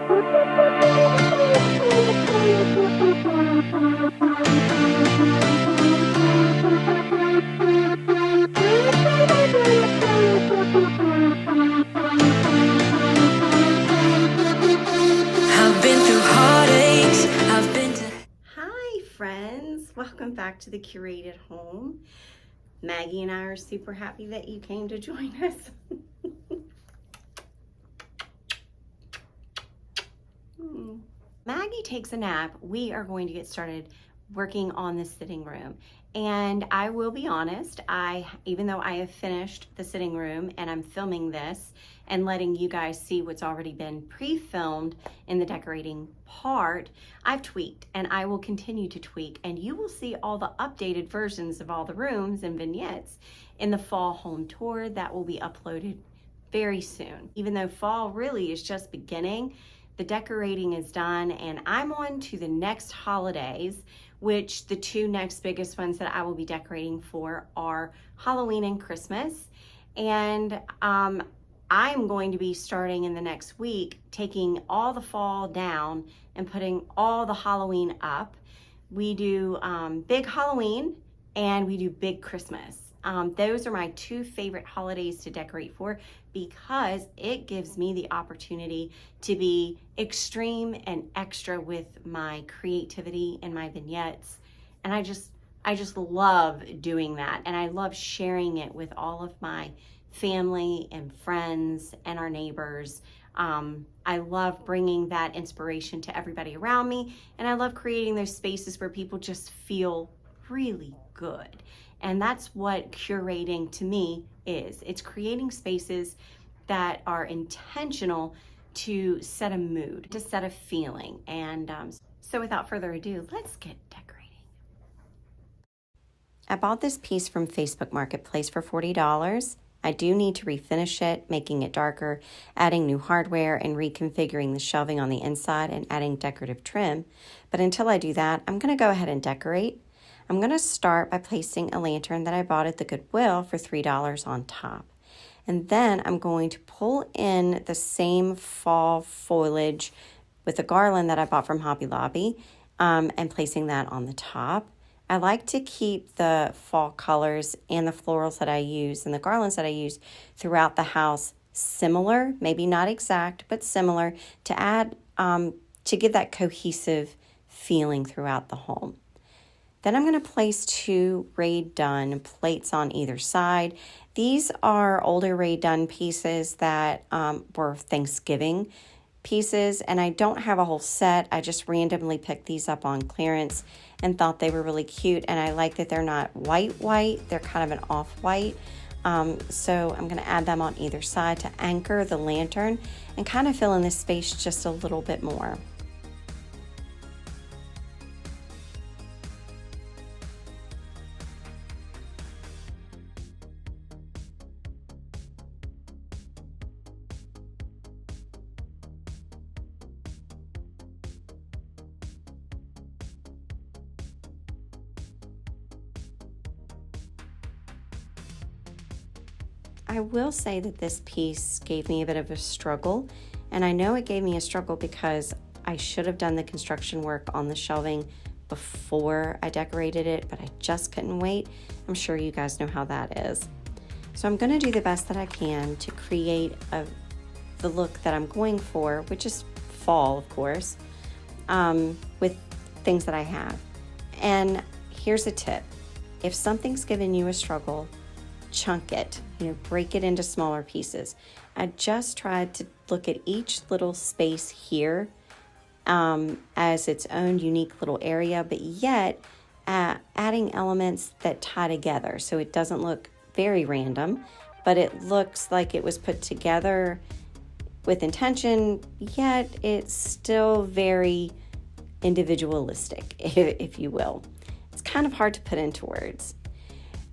Welcome back to the curated home. Maggie and I are super happy that you came to join us. Maggie takes a nap. We are going to get started working on the sitting room. And I will be honest, even though I have finished the sitting room and I'm filming this and letting you guys see what's already been pre-filmed in the decorating part, I've tweaked and I will continue to tweak, and you will see all the updated versions of all the rooms and vignettes in the fall home tour that will be uploaded very soon. Even though fall really is just beginning, the decorating is done and I'm on to the next holidays, which the two next biggest ones that I will be decorating for are Halloween and Christmas. And I'm going to be starting in the next week, taking all the fall down and putting all the Halloween up. We do big Halloween and we do big Christmas. Those are my two favorite holidays to decorate for because it gives me the opportunity to be extreme and extra with my creativity and my vignettes. And I just love doing that. And I love sharing it with all of my family and friends and our neighbors. I love bringing that inspiration to everybody around me. And I love creating those spaces where people just feel really good. And that's what curating to me is. It's creating spaces that are intentional to set a mood, to set a feeling. And so without further ado, let's get decorating. I bought this piece from Facebook Marketplace for $40. I do need to refinish it, making it darker, adding new hardware, and reconfiguring the shelving on the inside and adding decorative trim. But until I do that, I'm going to go ahead and decorate. I'm going to start by placing a lantern that I bought at the Goodwill for $3 on top. And then I'm going to pull in the same fall foliage with a garland that I bought from Hobby Lobby and placing that on the top. I like to keep the fall colors and the florals that I use and the garlands that I use throughout the house similar, maybe not exact, but similar, to add, to give that cohesive feeling throughout the home. Then I'm going to place two Raid Dunn plates on either side. These are older Raid Dunn pieces that were Thanksgiving pieces, and I don't have a whole set. I just randomly picked these up on clearance and thought they were really cute, and I like that they're not white, they're kind of an off-white. So I'm going to add them on either side to anchor the lantern and kind of fill in this space just a little bit more. I will say that this piece gave me a bit of a struggle, and I know it gave me a struggle because I should have done the construction work on the shelving before I decorated it, but I just couldn't wait. I'm sure you guys know how that is. So I'm going to do the best that I can to create the look that I'm going for, which is fall, of course, with things that I have. And here's a tip. If something's given you a struggle, chunk it, break it into smaller pieces. I just tried to look at each little space here as its own unique little area, but yet adding elements that tie together so it doesn't look very random, but it looks like it was put together with intention, yet it's still very individualistic, if you will. It's kind of hard to put into words.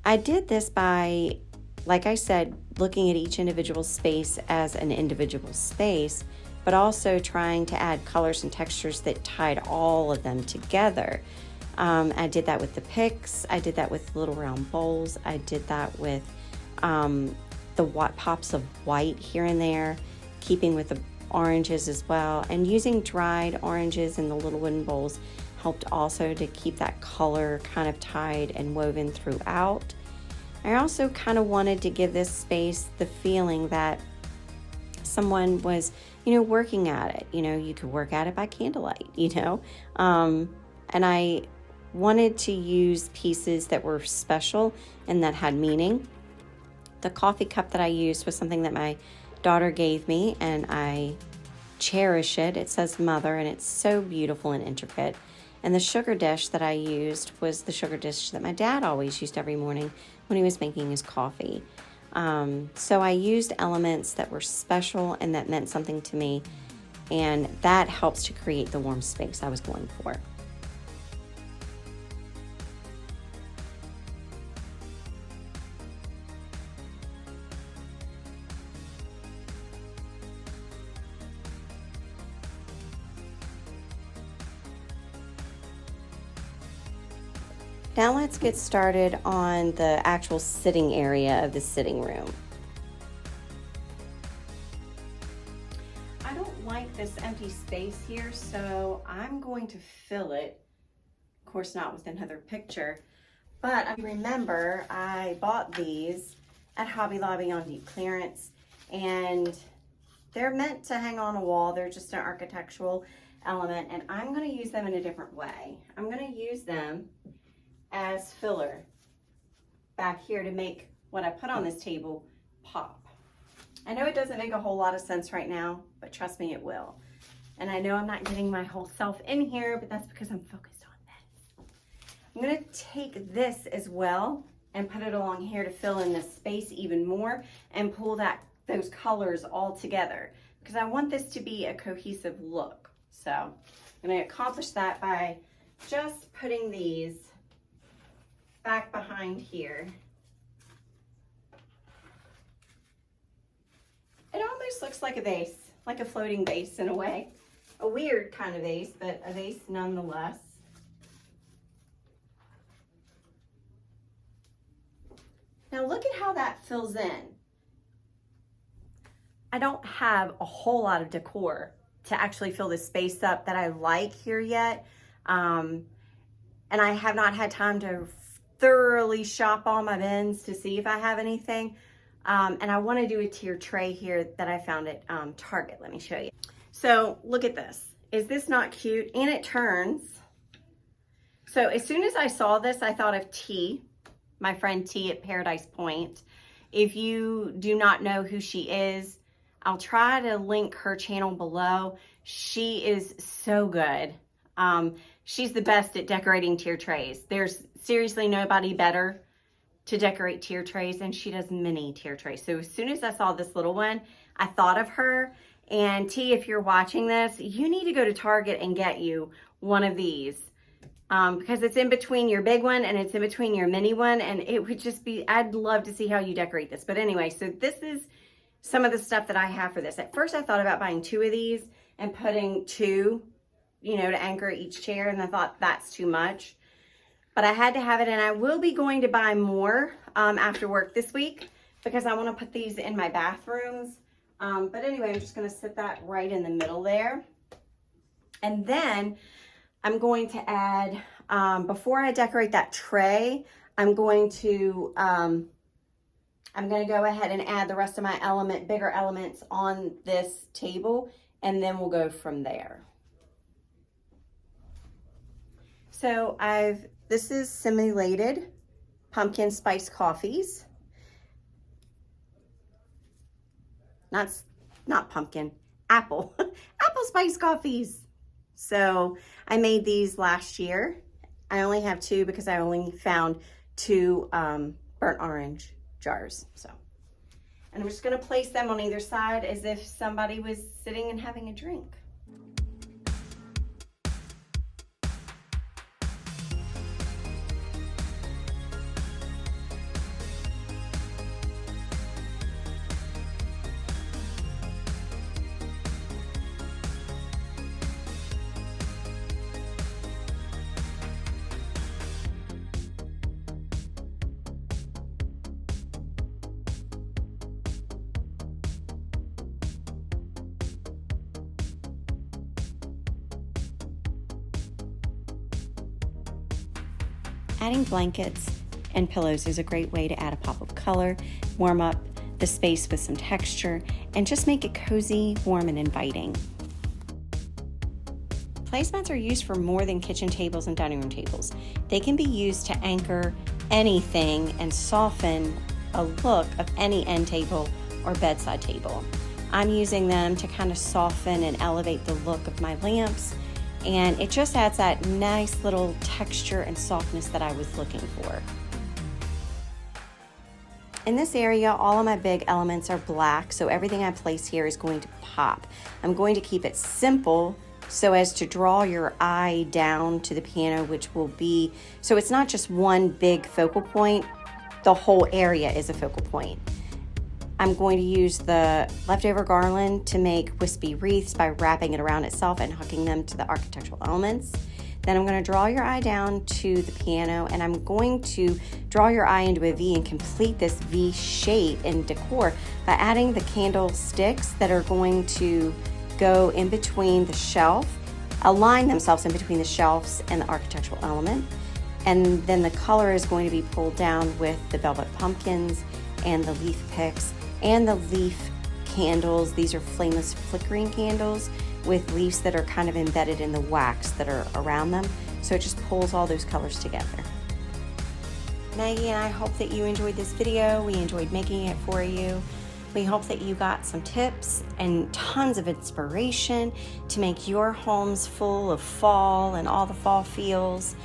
I did this by, like I said, looking at each individual space as an individual space, but also trying to add colors and textures that tied all of them together. I did that with the picks. I did that with little round bowls. I did that with the pops of white here and there, keeping with oranges as well. And using dried oranges in the little wooden bowls helped also to keep that color kind of tied and woven throughout. I also kind of wanted to give this space the feeling that someone was, working at it. You could work at it by candlelight, and I wanted to use pieces that were special and that had meaning. The coffee cup that I used was something that my daughter gave me, and I cherish it. It says mother, and it's so beautiful and intricate. And the sugar dish that I used was the sugar dish that my dad always used every morning when he was making his coffee. So I used elements that were special and that meant something to me, and that helps to create the warm space I was going for. Now let's get started on the actual sitting area of the sitting room. I don't like this empty space here, so I'm going to fill it. Of course, not with another picture, but I remember I bought these at Hobby Lobby on deep clearance, and they're meant to hang on a wall. They're just an architectural element, and I'm going to use them in a different way. I'm going to use them as filler back here to make what I put on this table pop. I know it doesn't make a whole lot of sense right now, but trust me, it will. And I know I'm not getting my whole self in here, but that's because I'm focused on this. I'm gonna take this as well and put it along here to fill in this space even more and pull those colors all together, because I want this to be a cohesive look. So I'm gonna accomplish that by just putting these back behind here. It almost looks like a vase, like a floating vase in a way. A weird kind of vase, but a vase nonetheless. Now look at how that fills in. I don't have a whole lot of decor to actually fill this space up that I like here yet. And I have not had time to thoroughly shop all my bins to see if I have anything. And I want to do a tier tray here that I found at Target. Let me show you. So look at this. Is this not cute? And it turns. So as soon as I saw this, I thought of T, my friend T at Paradise Point. If you do not know who she is, I'll try to link her channel below. She is so good. She's the best at decorating tier trays. There's seriously nobody better to decorate tier trays, and she does mini tier trays. So as soon as I saw this little one, I thought of her. And T, if you're watching this, you need to go to Target and get you one of these, because it's in between your big one and it's in between your mini one, and it would just be, I'd love to see how you decorate this. But anyway, so this is some of the stuff that I have for this. At first I thought about buying 2 of these and putting 2, to anchor each chair, and I thought that's too much. But I had to have it, and I will be going to buy more after work this week, because I want to put these in my bathrooms. But anyway, I'm just going to sit that right in the middle there. And then I'm going to add, before I decorate that tray, I'm going to go ahead and add the rest of my bigger elements on this table, and then we'll go from there. So this is simulated pumpkin spice coffees. Not pumpkin, apple spice coffees. So I made these last year. I only have 2 because I only found 2 burnt orange jars. And I'm just gonna place them on either side as if somebody was sitting and having a drink. Adding blankets and pillows is a great way to add a pop of color, warm up the space with some texture, and just make it cozy, warm, and inviting. Placemats are used for more than kitchen tables and dining room tables. They can be used to anchor anything and soften a look of any end table or bedside table. I'm using them to kind of soften and elevate the look of my lamps, and it just adds that nice little texture and softness that I was looking for. In this area, all of my big elements are black, so everything I place here is going to pop. I'm going to keep it simple so as to draw your eye down to the piano, which will be, so it's not just one big focal point, the whole area is a focal point. I'm going to use the leftover garland to make wispy wreaths by wrapping it around itself and hooking them to the architectural elements. Then I'm going to draw your eye down to the piano, and I'm going to draw your eye into a V and complete this V shape in decor by adding the candle sticks that are going to go in between the shelf, align themselves in between the shelves and the architectural element. And then the color is going to be pulled down with the velvet pumpkins and the leaf picks and the leaf candles. These are flameless flickering candles with leaves that are kind of embedded in the wax that are around them. So it just pulls all those colors together. Maggie and I hope that you enjoyed this video. We enjoyed making it for you. We hope that you got some tips and tons of inspiration to make your homes full of fall and all the fall feels.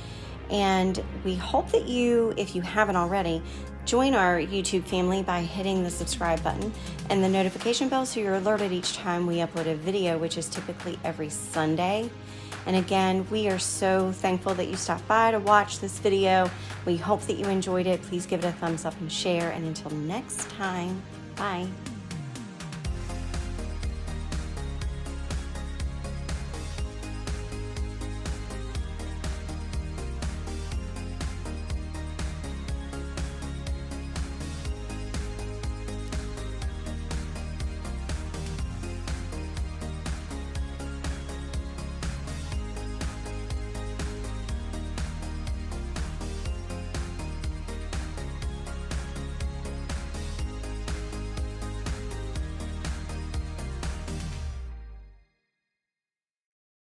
And we hope that you, if you haven't already, join our YouTube family by hitting the subscribe button and the notification bell so you're alerted each time we upload a video, which is typically every Sunday. And again, we are so thankful that you stopped by to watch this video. We hope that you enjoyed it. Please give it a thumbs up and share. And until next time, bye.